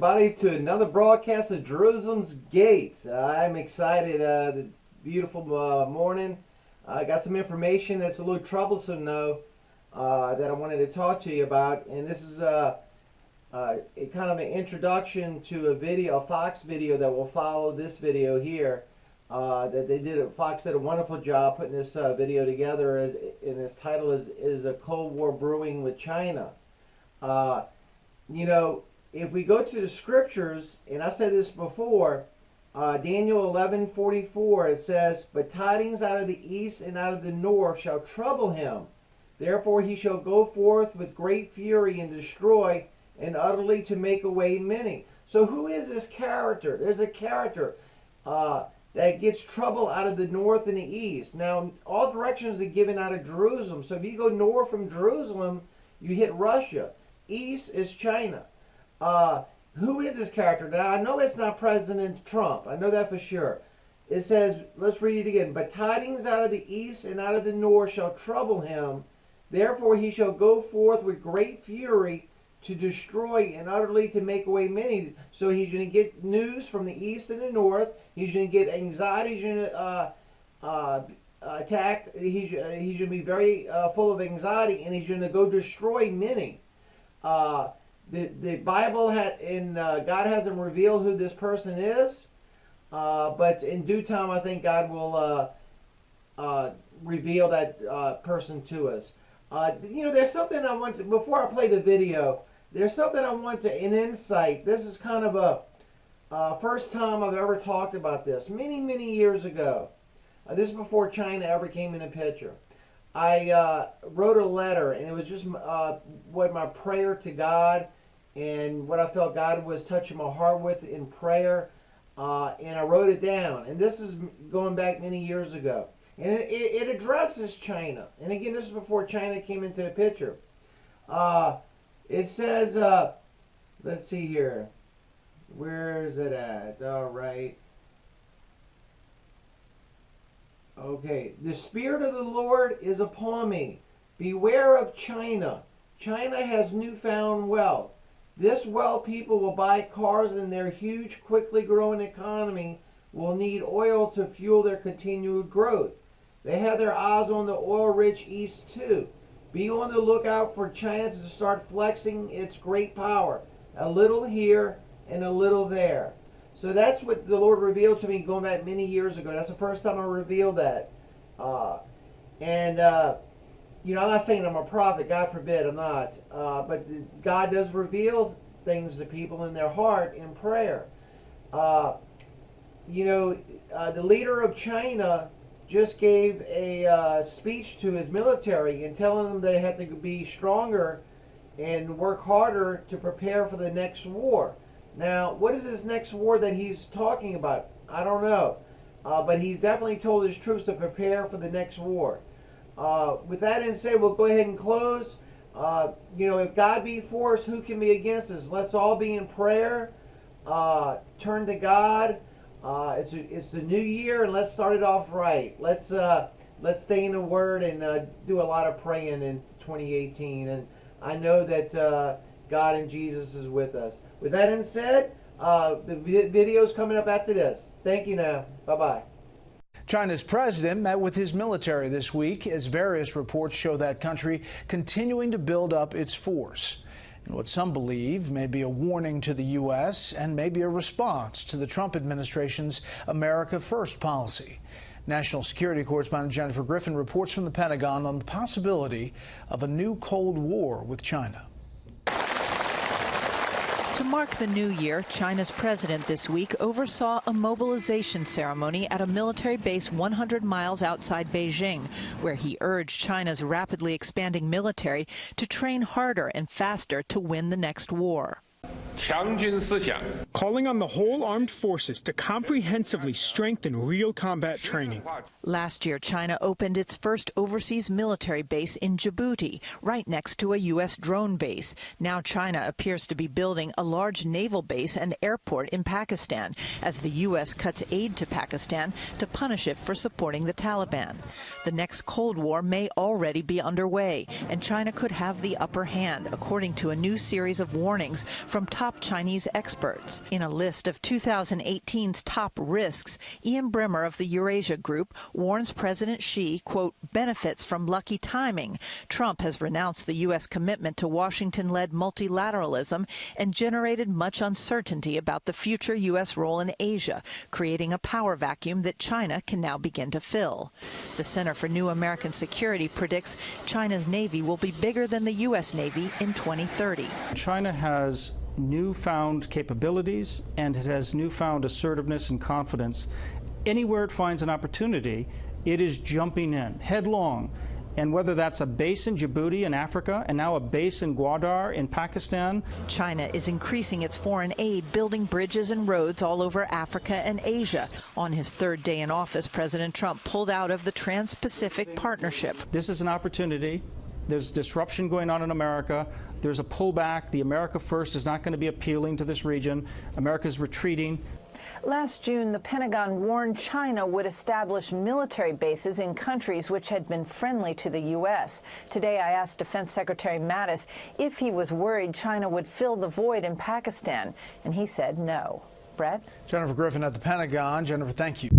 everybody, to another broadcast of Jerusalem's Gate. I'm excited. The beautiful morning. I got some information that's a little troublesome, though, that I wanted to talk to you about. And this is a kind of an introduction to a video, a Fox video that will follow this video here. Fox did a wonderful job putting this video together, and its title is a Cold War Brewing with China. You know, if we go to the scriptures, and I said this before, Daniel 11:44, it says, "But tidings out of the east and out of the north shall trouble him. Therefore he shall go forth with great fury and destroy, and utterly to make away many." So who is this character? There's a character that gets trouble out of the north and the east. Now, all directions are given out of Jerusalem. So if you go north from Jerusalem, you hit Russia. East is China. Who is this character? Now, I know it's not President Trump. I know that for sure. It says, let's read it again. "But tidings out of the east and out of the north shall trouble him. Therefore he shall go forth with great fury to destroy and utterly to make away many." So he's going to get news from the east and the north. He's going to get anxiety. He's going to attack. He's going to be very full of anxiety, and he's going to go destroy many. The Bible God hasn't revealed who this person is, but in due time I think God will reveal that person to us. You know, there's something I want to, before I play the video, there's something I want to, an insight. This is kind of a first time I've ever talked about this. Many years ago. This is before China ever came in the picture. I wrote a letter, and it was just what my prayer to God and what I felt God was touching my heart with in prayer, and I wrote it down. And this is going back many years ago. And it addresses China. And again, this is before China came into the picture. It says, let's see here. Where is it at? All right. Okay. "The Spirit of the Lord is upon me. Beware of China. China has newfound wealth. This wealth people will buy cars, and their huge, quickly growing economy will need oil to fuel their continued growth. They have their eyes on the oil-rich East too. Be on the lookout for China to start flexing its great power. A little here and a little there." So that's what the Lord revealed to me going back many years ago. That's the first time I revealed that. You know, I'm not saying I'm a prophet. God forbid, I'm not. But God does reveal things to people in their heart in prayer. You know, the leader of China just gave a speech to his military and telling them they have to be stronger and work harder to prepare for the next war. Now, what is this next war that he's talking about? I don't know. But he's definitely told his troops to prepare for the next war. With that in said, we'll go ahead and close. You know, if God be for us, who can be against us? Let's all be in prayer. Turn to God. It's the new year, and let's start it off right. Let's stay in the Word and do a lot of praying in 2018. And I know that God and Jesus is with us. With that in said, the video's coming up after this. Thank you now. Bye-bye. China's president met with his military this week as various reports show that country continuing to build up its force. And what some believe may be a warning to the U.S. and maybe a response to the Trump administration's America First policy. National Security Correspondent Jennifer Griffin reports from the Pentagon on the possibility of a new Cold War with China. To mark the new year, China's president this week oversaw a mobilization ceremony at a military base 100 miles outside Beijing, where he urged China's rapidly expanding military to train harder and faster to win the next war. Calling on the whole armed forces to comprehensively strengthen real combat training. Last year, China opened its first overseas military base in Djibouti, right next to a U.S. drone base. Now China appears to be building a large naval base and airport in Pakistan, as the U.S. cuts aid to Pakistan to punish it for supporting the Taliban. The next Cold War may already be underway, and China could have the upper hand, according to a new series of warnings from top top Chinese experts. In a list of 2018's top risks, Ian Bremmer of the Eurasia Group warns President Xi, quote, benefits from lucky timing. Trump has renounced the U.S. commitment to Washington-led multilateralism and generated much uncertainty about the future U.S. role in Asia, creating a power vacuum that China can now begin to fill. The Center for New American Security predicts China's Navy will be bigger than the U.S. Navy in 2030. China has newfound capabilities and it has newfound assertiveness and confidence. Anywhere it finds an opportunity, it is jumping in headlong. And whether that's a base in Djibouti in Africa and now a base in Gwadar in Pakistan. China is increasing its foreign aid, building bridges and roads all over Africa and Asia. On his third day in office, President Trump pulled out of the Trans-Pacific Partnership. This is an opportunity. There's disruption going on in America. There's a pullback. The America First is not going to be appealing to this region. America's retreating. Last June, the Pentagon warned China would establish military bases in countries which had been friendly to the U.S. Today, I asked Defense Secretary Mattis if he was worried China would fill the void in Pakistan, and he said no. Brett? Jennifer Griffin at the Pentagon. Jennifer, thank you.